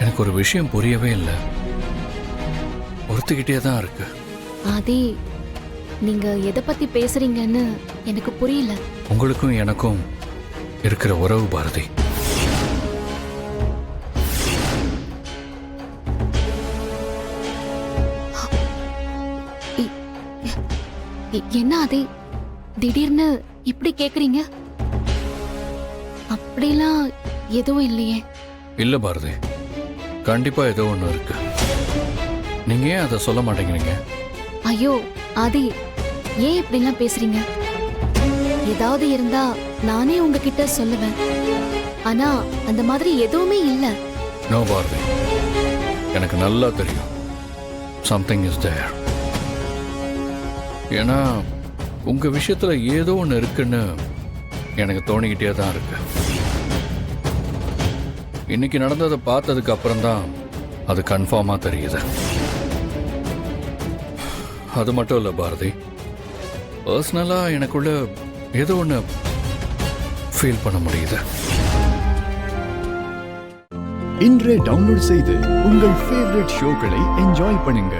எனக்கு ஒரு விஷயம் புரியவே இல்லை. ஒருத்துக்கிட்டே தான் இருக்கு. ஆதி, நீங்க எதை பத்தி பேசுறீங்கன்னு எனக்கு புரியல. உங்களுக்கும் எனக்கும் இருக்கிற உறவு பாரதி. என்ன ஆதி, திடீர்னு இப்படி கேக்குறீங்க? அப்படிலாம் எதுவும் இல்லையே. இல்ல பாரதி, கண்டிப்பா ஏதோ ஒண்ணு இருக்கு. நீங்க ஏன் அதை சொல்ல மாட்டேங்கிறீங்க? ஐயோ ஆதி, ஏன் இப்படிலாம் பேசுறீங்க? ஏதாவது இருந்தா நானே உங்ககிட்ட சொல்லுவேன். ஆனா அந்த மாதிரி எதுவுமே இல்ல. நோ பாரதி, எனக்கு நல்லா தெரியும் சம்திங் இஸ் தேர். ஏன்னா உங்க விஷயத்துல ஏதோ ஒன்று இருக்குன்னு எனக்கு தோணிக்கிட்டே தான் இருக்கு. இன்னைக்கு நடந்ததை பார்த்ததுக்கு அப்புறம் தான் அது கன்ஃபார்மா தெரியுது. அது மட்டும் இல்ல பாரதி, பர்சனலா எனக்குள்ள ஏதோ ஒன்று ஃபீல் பண்ண முடியுது. இன்றே டவுன்லோட் செய்து உங்கள் ஃபேவரட் ஷோக்களை என்ஜாய் பண்ணுங்க.